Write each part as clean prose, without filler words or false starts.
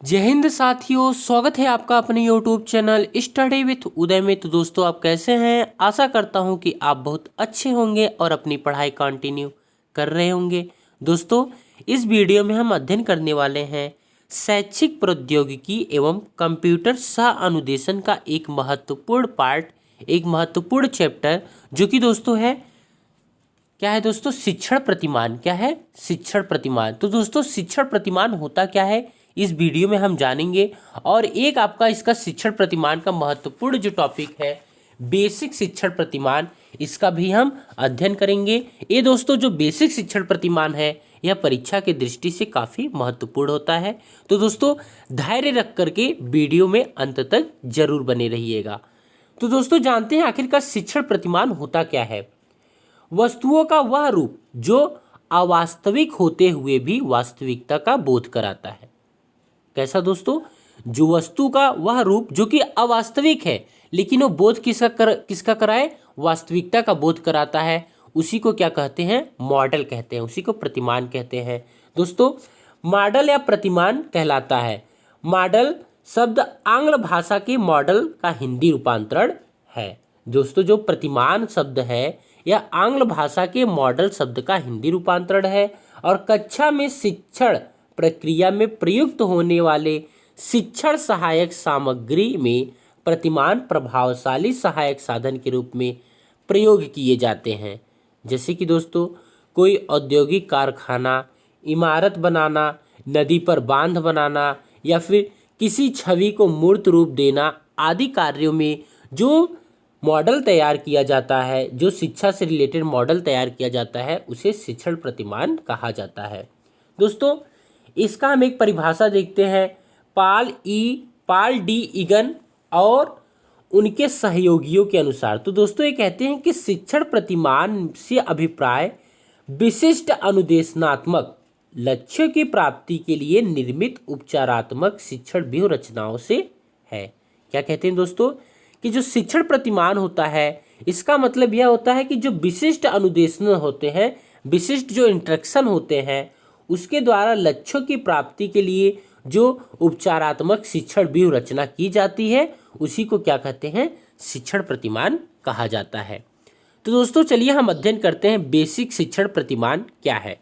जय हिंद साथियों, स्वागत है आपका अपने YouTube चैनल स्टडी विथ उदय में। तो दोस्तों, आप कैसे हैं? आशा करता हूं कि आप बहुत अच्छे होंगे और अपनी पढ़ाई कंटिन्यू कर रहे होंगे। दोस्तों, इस वीडियो में हम अध्ययन करने वाले हैं शैक्षिक प्रौद्योगिकी एवं कंप्यूटर सह अनुदेशन का एक महत्वपूर्ण पार्ट, एक महत्वपूर्ण चैप्टर, जो कि दोस्तों है क्या है दोस्तों? शिक्षण प्रतिमान। क्या है? शिक्षण प्रतिमान। तो दोस्तों, शिक्षण प्रतिमान होता क्या है, इस वीडियो में हम जानेंगे। और एक आपका इसका शिक्षण प्रतिमान का महत्वपूर्ण जो टॉपिक है, बेसिक शिक्षण प्रतिमान, इसका भी हम अध्ययन करेंगे। ये दोस्तों जो बेसिक शिक्षण प्रतिमान है, यह परीक्षा की दृष्टि से काफ़ी महत्वपूर्ण होता है। तो दोस्तों, धैर्य रख करके वीडियो में अंत तक जरूर बने रहिएगा। तो दोस्तों, जानते हैं आखिरकार शिक्षण प्रतिमान होता क्या है। वस्तुओं का वह रूप जो अवास्तविक होते हुए भी वास्तविकता का बोध कराता है। कैसा दोस्तों? जो वस्तु का वह रूप जो कि अवास्तविक है, लेकिन वो बोध किसका कराए? वास्तविकता का बोध कराता है। उसी को क्या कहते हैं? मॉडल कहते हैं, उसी को प्रतिमान कहते हैं। दोस्तों, मॉडल या प्रतिमान कहलाता है। मॉडल शब्द आंग्ल भाषा के मॉडल का हिंदी रूपांतरण है। दोस्तों, जो प्रतिमान शब्द है, यह आंग्ल भाषा के मॉडल शब्द का हिंदी रूपांतरण है और कक्षा में शिक्षण प्रक्रिया में प्रयुक्त होने वाले शिक्षण सहायक सामग्री में प्रतिमान प्रभावशाली सहायक साधन के रूप में प्रयोग किए जाते हैं। जैसे कि दोस्तों, कोई औद्योगिक कारखाना, इमारत बनाना, नदी पर बांध बनाना या फिर किसी छवि को मूर्त रूप देना आदि कार्यों में जो मॉडल तैयार किया जाता है, जो शिक्षा से रिलेटेड मॉडल तैयार किया जाता है, उसे शिक्षण प्रतिमान कहा जाता है। दोस्तों, इसका हम एक परिभाषा देखते हैं। पाल डी ईगन और उनके सहयोगियों के अनुसार। तो दोस्तों, ये कहते हैं कि शिक्षण प्रतिमान से अभिप्राय विशिष्ट अनुदेशनात्मक लक्ष्यों की प्राप्ति के लिए निर्मित उपचारात्मक शिक्षण व्यूह रचनाओं से है। क्या कहते हैं दोस्तों? कि जो शिक्षण प्रतिमान होता है, इसका मतलब यह होता है कि जो विशिष्ट अनुदेशन होते हैं, विशिष्ट जो इंस्ट्रक्शन होते हैं, उसके द्वारा लक्ष्यों की प्राप्ति के लिए जो उपचारात्मक शिक्षण व्यूह रचना की जाती है, उसी को क्या कहते हैं? शिक्षण प्रतिमान कहा जाता है। तो दोस्तों, चलिए हम अध्ययन करते हैं बेसिक शिक्षण प्रतिमान क्या है।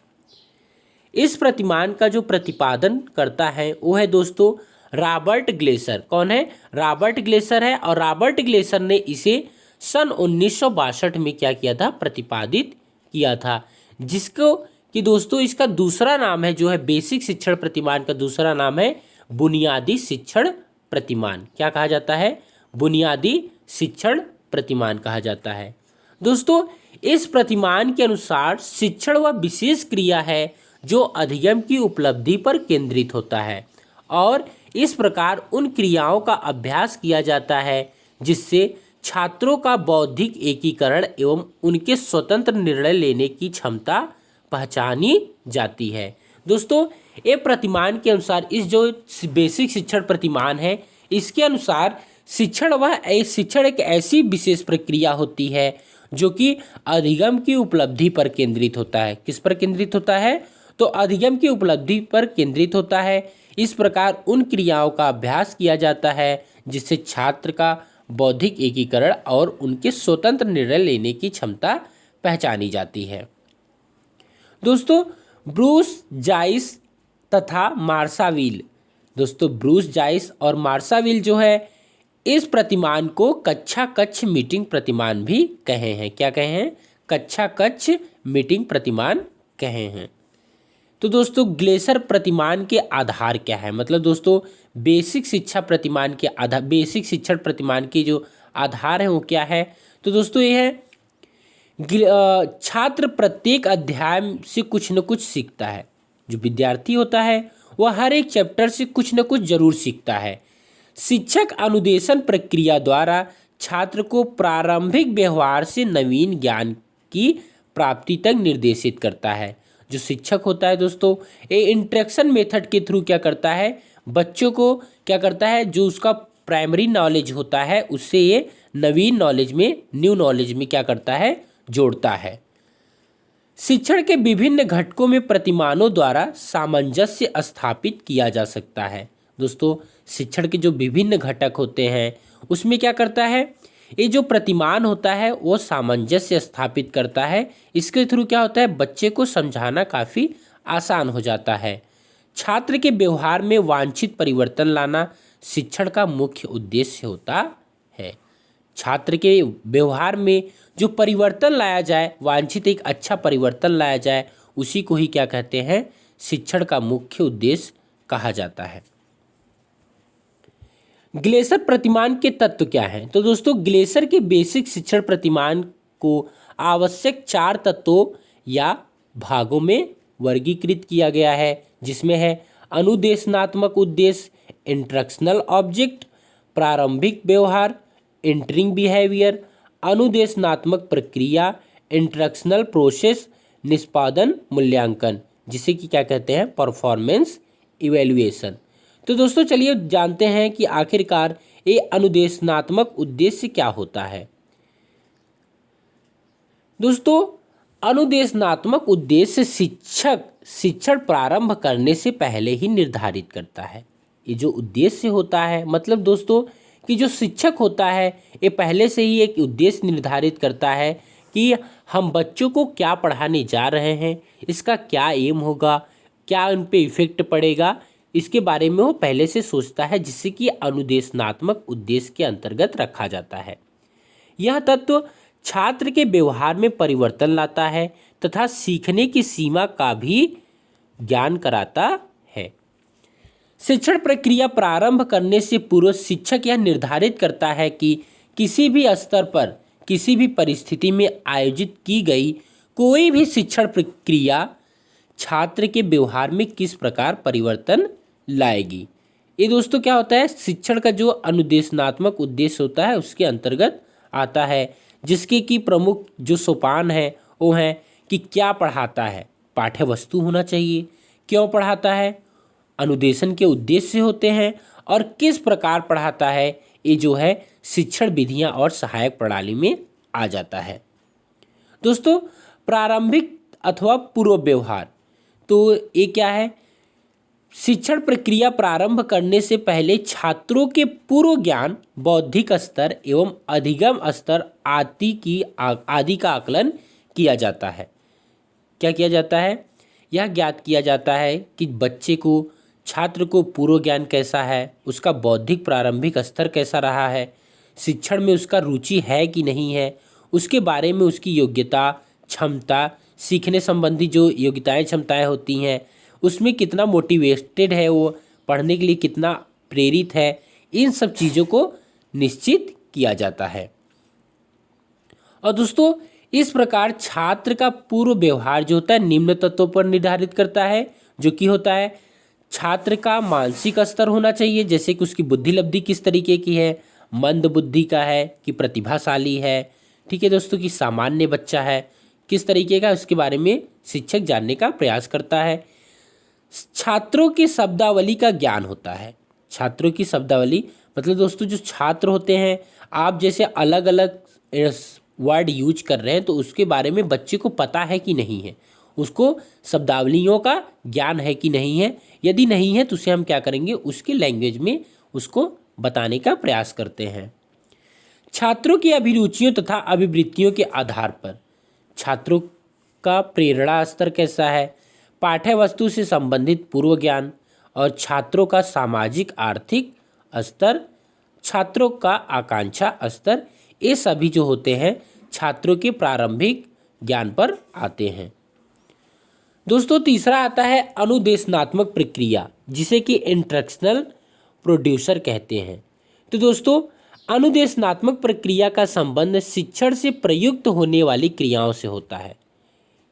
इस प्रतिमान का जो प्रतिपादन करता है वो है दोस्तों रॉबर्ट ग्लेसर। कौन है? रॉबर्ट ग्लेसर है। और रॉबर्ट ग्लेसर ने इसे सन 1962 में क्या किया था? प्रतिपादित किया था। जिसको कि दोस्तों इसका दूसरा नाम है, जो है बेसिक शिक्षण प्रतिमान का दूसरा नाम है बुनियादी शिक्षण प्रतिमान। क्या कहा जाता है? बुनियादी शिक्षण प्रतिमान कहा जाता है। दोस्तों, इस प्रतिमान के अनुसार शिक्षण वह विशेष क्रिया है जो अधिगम की उपलब्धि पर केंद्रित होता है और इस प्रकार उन क्रियाओं का अभ्यास किया जाता है जिससे छात्रों का बौद्धिक एकीकरण एवं उनके स्वतंत्र निर्णय लेने की क्षमता पहचानी जाती है। दोस्तों, ये प्रतिमान के अनुसार, इस जो बेसिक शिक्षण प्रतिमान है, इसके अनुसार शिक्षण एक ऐसी विशेष प्रक्रिया होती है जो कि अधिगम की उपलब्धि पर केंद्रित होता है। किस पर केंद्रित होता है? तो अधिगम की उपलब्धि पर केंद्रित होता है। इस प्रकार उन क्रियाओं का अभ्यास किया जाता है जिससे छात्र का बौद्धिक एकीकरण और उनके स्वतंत्र निर्णय लेने की क्षमता पहचानी जाती है। दोस्तों, ब्रूस जाइस तथा मार्शाविल, दोस्तों ब्रूस जाइस और मार्शाविल जो है, इस प्रतिमान को कक्षा कक्ष मीटिंग प्रतिमान भी कहे हैं। क्या कहे हैं? कक्षा कक्ष मीटिंग प्रतिमान कहे हैं। तो दोस्तों, ग्लेसर प्रतिमान के आधार क्या है? मतलब दोस्तों, बेसिक शिक्षा प्रतिमान के आधार, बेसिक शिक्षण प्रतिमान के जो आधार है वो क्या है? तो दोस्तों, ये है छात्र प्रत्येक अध्याय से कुछ न कुछ सीखता है। जो विद्यार्थी होता है वह हर एक चैप्टर से कुछ न कुछ जरूर सीखता है। शिक्षक अनुदेशन प्रक्रिया द्वारा छात्र को प्रारंभिक व्यवहार से नवीन ज्ञान की प्राप्ति तक निर्देशित करता है। जो शिक्षक होता है दोस्तों, ये इंटरेक्शन मेथड के थ्रू क्या करता है? बच्चों को क्या करता है? जो उसका प्राइमरी नॉलेज होता है, उससे ये नवीन नॉलेज में, न्यू नॉलेज में क्या करता है? जोड़ता है। शिक्षण के विभिन्न घटकों में प्रतिमानों द्वारा सामंजस्य स्थापित किया जा सकता है। दोस्तों शिक्षण के जो विभिन्न घटक होते हैं उसमें क्या करता है, ये जो प्रतिमान होता है वो सामंजस्य स्थापित करता है। इसके थ्रू क्या होता है, बच्चे को समझाना काफ़ी आसान हो जाता है। छात्र के व्यवहार में वांछित परिवर्तन लाना शिक्षण का मुख्य उद्देश्य होता है। छात्र के व्यवहार में जो परिवर्तन लाया जाए, वांछित एक अच्छा परिवर्तन लाया जाए, उसी को ही क्या कहते हैं, शिक्षण का मुख्य उद्देश्य कहा जाता है। ग्लेसर प्रतिमान के तत्व क्या हैं? तो दोस्तों ग्लेसर के बेसिक शिक्षण प्रतिमान को आवश्यक 4 तत्वों या भागों में वर्गीकृत किया गया है, जिसमें है अनुदेशनात्मक उद्देश्य, इंस्ट्रक्शनल ऑब्जेक्ट, प्रारंभिक व्यवहार, एंटरिंग बिहेवियर, अनुदेशनात्मक प्रक्रिया, इंस्ट्रक्शनल प्रोसेस, निष्पादन मूल्यांकन, जिसे कि क्या कहते हैं, परफॉर्मेंस इवैल्यूएशन। तो दोस्तों चलिए जानते हैं कि आखिरकार ये अनुदेशनात्मक उद्देश्य क्या होता है। दोस्तों अनुदेशनात्मक उद्देश्य शिक्षक शिक्षण प्रारंभ करने से पहले ही निर्धारित करता है। ये जो उद्देश्य होता है, मतलब दोस्तों कि जो शिक्षक होता है ये पहले से ही एक उद्देश्य निर्धारित करता है कि हम बच्चों को क्या पढ़ाने जा रहे हैं, इसका क्या एम होगा, क्या उन पे इफेक्ट पड़ेगा, इसके बारे में वो पहले से सोचता है, जिससे कि अनुदेशनात्मक उद्देश्य के अंतर्गत रखा जाता है। यह तत्व छात्र के व्यवहार में परिवर्तन लाता है तथा सीखने की सीमा का भी ज्ञान कराता है। शिक्षण प्रक्रिया प्रारंभ करने से पूर्व शिक्षक यह निर्धारित करता है कि किसी भी स्तर पर किसी भी परिस्थिति में आयोजित की गई कोई भी शिक्षण प्रक्रिया छात्र के व्यवहार में किस प्रकार परिवर्तन लाएगी। ये दोस्तों क्या होता है, शिक्षण का जो अनुदेशनात्मक उद्देश्य होता है उसके अंतर्गत आता है, जिसके की प्रमुख जो सोपान है वो है कि क्या पढ़ाता है, पाठ्य वस्तु होना चाहिए, क्यों पढ़ाता है, अनुदेशन के उद्देश्य होते हैं, और किस प्रकार पढ़ाता है, ये जो है शिक्षण विधियां और सहायक प्रणाली में आ जाता है। दोस्तों प्रारंभिक अथवा पूर्व व्यवहार, तो ये क्या है, शिक्षण प्रक्रिया प्रारंभ करने से पहले छात्रों के पूर्व ज्ञान, बौद्धिक स्तर एवं अधिगम स्तर आदि का आकलन किया जाता है। क्या किया जाता है, यह ज्ञात किया जाता है कि बच्चे को, छात्र को पूर्व ज्ञान कैसा है, उसका बौद्धिक प्रारंभिक स्तर कैसा रहा है, शिक्षण में उसका रुचि है कि नहीं है, उसके बारे में उसकी योग्यता, क्षमता, सीखने संबंधी जो योग्यताएं क्षमताएं होती हैं उसमें कितना मोटिवेटेड है, वो पढ़ने के लिए कितना प्रेरित है, इन सब चीज़ों को निश्चित किया जाता है। और दोस्तों इस प्रकार छात्र का पूर्व व्यवहार जो होता है निम्न तत्वों पर निर्धारित करता है, जो कि होता है छात्र का मानसिक स्तर होना चाहिए, जैसे कि उसकी बुद्धि लब्धि किस तरीके की है, मंद बुद्धि का है कि प्रतिभाशाली है, ठीक है दोस्तों, कि सामान्य बच्चा है, किस तरीके का, उसके बारे में शिक्षक जानने का प्रयास करता है। छात्रों की शब्दावली का ज्ञान होता है। छात्रों की शब्दावली मतलब दोस्तों जो छात्र होते हैं, आप जैसे अलग अलग वर्ड यूज कर रहे हैं तो उसके बारे में बच्चे को पता है कि नहीं है, उसको शब्दावलियों का ज्ञान है कि नहीं है, यदि नहीं है तो उसे हम क्या करेंगे, उसके लैंग्वेज में उसको बताने का प्रयास करते हैं। छात्रों की अभिरुचियों तथा अभिवृत्तियों के आधार पर छात्रों का प्रेरणा स्तर कैसा है, पाठ्य वस्तु से संबंधित पूर्व ज्ञान और छात्रों का सामाजिक आर्थिक स्तर, छात्रों का आकांक्षा स्तर, ये सभी जो होते हैं छात्रों के प्रारंभिक ज्ञान पर आते हैं। दोस्तों तीसरा आता है अनुदेशनात्मक प्रक्रिया, जिसे कि इंस्ट्रक्शनल प्रोड्यूसर कहते हैं। तो दोस्तों अनुदेशनात्मक प्रक्रिया का संबंध शिक्षण से प्रयुक्त होने वाली क्रियाओं से होता है।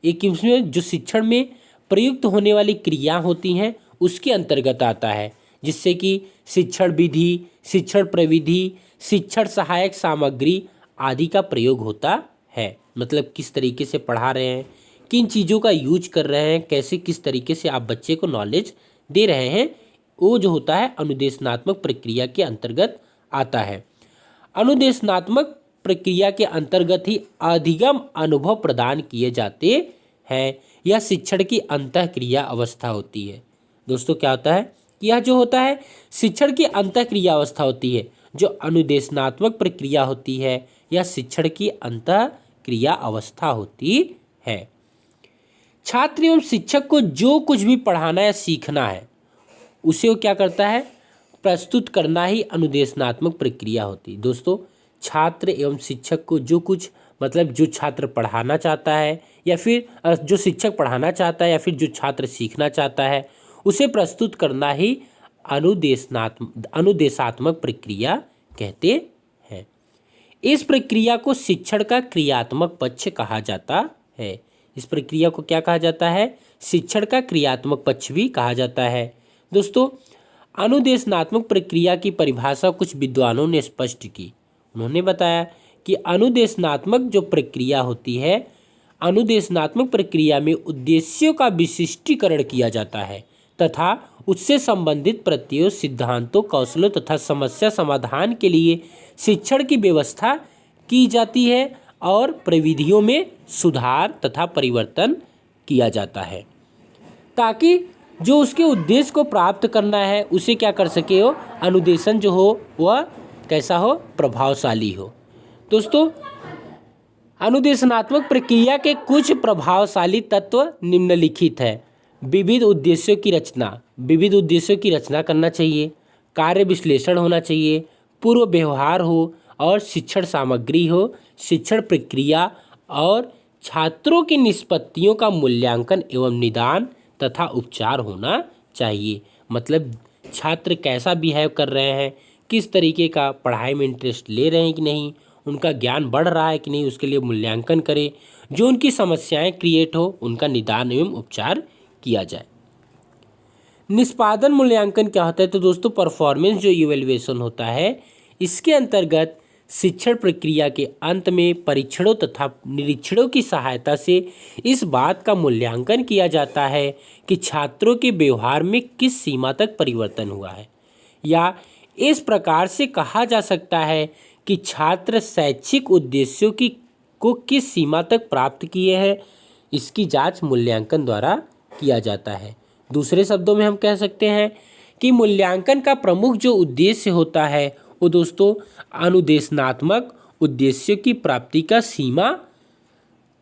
एक इसमें जो शिक्षण में प्रयुक्त होने वाली क्रिया होती हैं उसके अंतर्गत आता है, जिससे कि शिक्षण विधि, शिक्षण प्रविधि, शिक्षण सहायक सामग्री आदि का प्रयोग होता है। मतलब किस तरीके से पढ़ा रहे हैं, किन चीज़ों का यूज कर रहे हैं, कैसे किस तरीके से आप बच्चे को नॉलेज दे रहे हैं, वो जो होता है अनुदेशनात्मक प्रक्रिया के अंतर्गत आता है। अनुदेशनात्मक प्रक्रिया के अंतर्गत ही अधिगम अनुभव प्रदान किए जाते हैं। यह शिक्षण की अंतःक्रिया अवस्था होती है। दोस्तों क्या होता है यह जो होता है शिक्षण की अंतःक्रिया अवस्था होती है। जो अनुदेशनात्मक प्रक्रिया होती है यह शिक्षण की अंतःक्रिया अवस्था होती है। छात्र एवं शिक्षक को जो कुछ भी पढ़ाना या सीखना है उसे वो क्या करता है, प्रस्तुत करना ही अनुदेशनात्मक प्रक्रिया होती है। दोस्तों छात्र एवं शिक्षक को जो कुछ मतलब जो छात्र पढ़ाना चाहता है या फिर जो शिक्षक पढ़ाना चाहता है या फिर जो छात्र सीखना चाहता है उसे प्रस्तुत करना ही अनुदेशात्मक प्रक्रिया कहते हैं। इस प्रक्रिया को शिक्षण का क्रियात्मक पक्ष कहा जाता है। इस प्रक्रिया को क्या कहा जाता है, शिक्षण का क्रियात्मक पक्ष भी कहा जाता है। दोस्तों अनुदेशनात्मक प्रक्रिया की परिभाषा कुछ विद्वानों ने स्पष्ट की। उन्होंने बताया कि अनुदेशनात्मक जो प्रक्रिया होती है, अनुदेशनात्मक प्रक्रिया में उद्देश्यों का विशिष्टीकरण किया जाता है तथा उससे संबंधित प्रत्ययों, सिद्धांतों, कौशलों तथा समस्या समाधान के लिए शिक्षण की व्यवस्था की जाती है और प्रविधियों में सुधार तथा परिवर्तन किया जाता है ताकि जो उसके उद्देश्य को प्राप्त करना है उसे क्या कर सके हो, अनुदेशन जो हो वह कैसा हो, प्रभावशाली हो। दोस्तों अनुदेशनात्मक प्रक्रिया के कुछ प्रभावशाली तत्व निम्नलिखित है। विविध उद्देश्यों की रचना, विविध उद्देश्यों की रचना करना चाहिए, कार्य विश्लेषण होना चाहिए, पूर्व व्यवहार हो और शिक्षण सामग्री हो, शिक्षण प्रक्रिया और छात्रों की निष्पत्तियों का मूल्यांकन एवं निदान तथा उपचार होना चाहिए। मतलब छात्र कैसा बिहेव कर रहे हैं, किस तरीके का पढ़ाई में इंटरेस्ट ले रहे हैं कि नहीं, उनका ज्ञान बढ़ रहा है कि नहीं, उसके लिए मूल्यांकन करें। जो उनकी समस्याएं क्रिएट हो उनका निदान एवं उपचार किया जाए। निष्पादन मूल्यांकन क्या होता है, तो दोस्तों परफॉर्मेंस जो इवैल्यूएशन होता है इसके अंतर्गत शिक्षण प्रक्रिया के अंत में परीक्षणों तथा निरीक्षणों की सहायता से इस बात का मूल्यांकन किया जाता है कि छात्रों के व्यवहार में किस सीमा तक परिवर्तन हुआ है, या इस प्रकार से कहा जा सकता है कि छात्र शैक्षिक उद्देश्यों को किस सीमा तक प्राप्त किए हैं। इसकी जांच मूल्यांकन द्वारा किया जाता है। दूसरे शब्दों में हम कह सकते हैं कि मूल्यांकन का प्रमुख जो उद्देश्य होता है वो दोस्तों अनुदेशनात्मक उद्देश्यों की प्राप्ति का सीमा,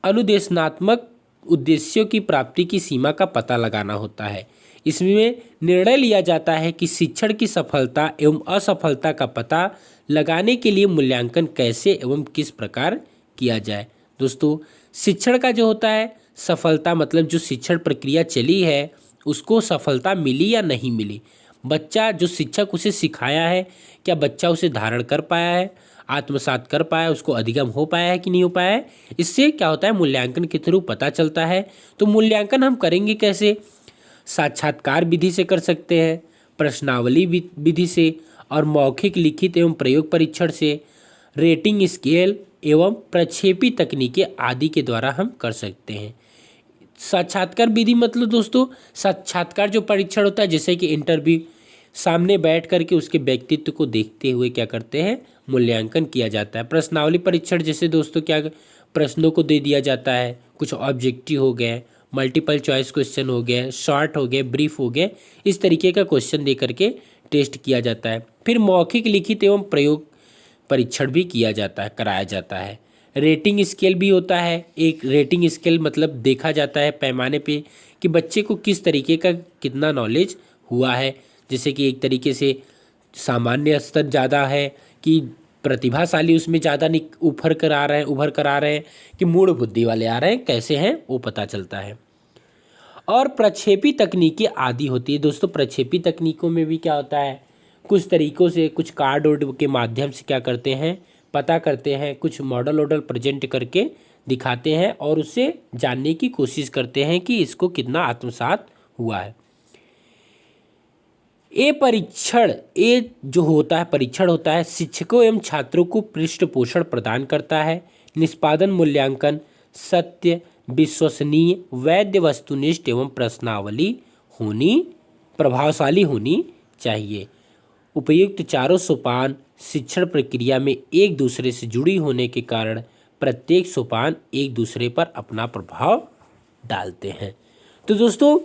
अनुदेशनात्मक उद्देश्यों की प्राप्ति की सीमा का पता लगाना होता है। इसमें निर्णय लिया जाता है कि शिक्षण की सफलता एवं असफलता का पता लगाने के लिए मूल्यांकन कैसे एवं किस प्रकार किया जाए। दोस्तों शिक्षण का जो होता है सफलता मतलब जो शिक्षण प्रक्रिया चली है उसको सफलता मिली या नहीं मिली, बच्चा जो शिक्षक उसे सिखाया है क्या बच्चा उसे धारण कर पाया है, आत्मसात कर पाया, उसको अधिगम हो पाया है कि नहीं हो पाया है। इससे क्या होता है मूल्यांकन के थ्रू पता चलता है। तो मूल्यांकन हम करेंगे कैसे, साक्षात्कार विधि से कर सकते हैं, प्रश्नावली विधि से और मौखिक, लिखित एवं प्रयोग परीक्षण से, रेटिंग स्केल एवं प्रक्षेपी तकनीकें आदि के द्वारा हम कर सकते हैं। साक्षात्कार विधि मतलब दोस्तों साक्षात्कार जो परीक्षण होता है जैसे कि इंटरव्यू, सामने बैठ करके उसके व्यक्तित्व को देखते हुए क्या करते हैं मूल्यांकन किया जाता है। प्रश्नावली परीक्षण जैसे दोस्तों क्या प्रश्नों को दे दिया जाता है, कुछ ऑब्जेक्टिव हो गए, मल्टीपल चॉइस क्वेश्चन हो गए, शॉर्ट हो गए, ब्रीफ हो गए, इस तरीके का क्वेश्चन दे करके टेस्ट किया जाता है। फिर मौखिक, लिखित एवं प्रयोग परीक्षण भी किया जाता है, कराया जाता है। रेटिंग स्केल भी होता है। एक रेटिंग स्केल मतलब देखा जाता है पैमाने पे कि बच्चे को किस तरीके का कितना नॉलेज हुआ है, जैसे कि एक तरीके से सामान्य स्तर ज़्यादा है कि प्रतिभाशाली उसमें ज़्यादा उभर कर आ रहे हैं कि मूढ़ बुद्धि वाले आ रहे हैं, कैसे हैं वो पता चलता है। और प्रक्षेपी तकनीकें आदि होती है। दोस्तों प्रक्षेपी तकनीकों में भी क्या होता है, कुछ तरीकों से कुछ कार्ड वोर्ड के माध्यम से क्या करते हैं पता करते हैं, कुछ मॉडल वॉडल प्रेजेंट करके दिखाते हैं और उससे जानने की कोशिश करते हैं कि इसको कितना आत्मसात हुआ है। ये जो होता है परीक्षण होता है शिक्षकों एवं छात्रों को पृष्ठपोषण प्रदान करता है। निष्पादन मूल्यांकन सत्य, विश्वसनीय, वैध, वस्तुनिष्ठ एवं प्रश्नावली प्रभावशाली होनी चाहिए। उपयुक्त चारों सोपान शिक्षण प्रक्रिया में एक दूसरे से जुड़ी होने के कारण प्रत्येक सोपान एक दूसरे पर अपना प्रभाव डालते हैं। तो दोस्तों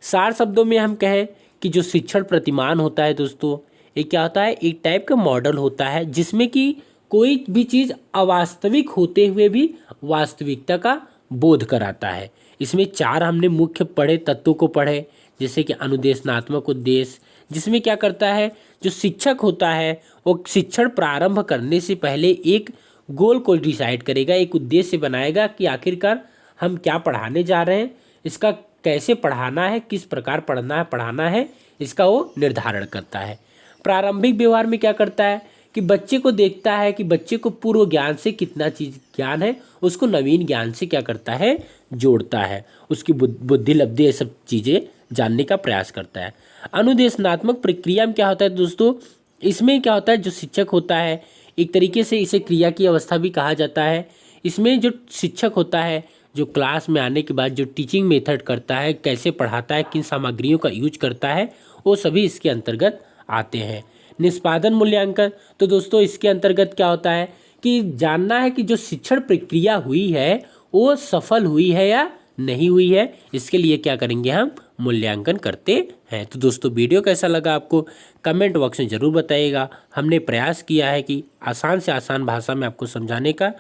सार शब्दों में हम कहें कि कि जो शिक्षण प्रतिमान होता है दोस्तों, ये क्या होता है, एक टाइप का मॉडल होता है जिसमें कि कोई भी चीज़ अवास्तविक होते हुए भी वास्तविकता का बोध कराता है। इसमें 4 हमने मुख्य पढ़े तत्वों को पढ़े, जैसे कि अनुदेशनात्मक उद्देश्य, जिसमें क्या करता है, जो शिक्षक होता है वो शिक्षण प्रारंभ करने से पहले एक गोल को डिसाइड करेगा, एक उद्देश्य बनाएगा कि आखिरकार हम क्या पढ़ाने जा रहे हैं, इसका कैसे पढ़ाना है, किस प्रकार पढ़ाना है, इसका वो निर्धारण करता है। प्रारंभिक व्यवहार में क्या करता है कि बच्चे को देखता है कि बच्चे को पूर्व ज्ञान से कितना चीज़ ज्ञान है, उसको नवीन ज्ञान से क्या करता है, जोड़ता है, उसकी बुद्धि लब्धि ये सब चीज़ें जानने का प्रयास करता है। अनुदेशनात्मक प्रक्रिया में क्या होता है दोस्तों, इसमें क्या होता है, जो शिक्षक होता है एक तरीके से इसे क्रिया की अवस्था भी कहा जाता है। इसमें जो शिक्षक होता है जो क्लास में आने के बाद जो टीचिंग मेथड करता है, कैसे पढ़ाता है, किन सामग्रियों का यूज करता है, वो सभी इसके अंतर्गत आते हैं। निष्पादन मूल्यांकन, तो दोस्तों इसके अंतर्गत क्या होता है कि जानना है कि जो शिक्षण प्रक्रिया हुई है वो सफल हुई है या नहीं हुई है, इसके लिए क्या करेंगे, हम मूल्यांकन करते हैं। तो दोस्तों वीडियो कैसा लगा आपको कमेंट बॉक्स में ज़रूर बताइएगा। हमने प्रयास किया है कि आसान से आसान भाषा में आपको समझाने का।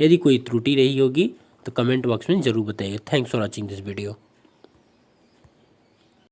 यदि कोई त्रुटि रही होगी तो कमेंट बॉक्स में ज़रूर बताइएगा। Thanks for watching this video.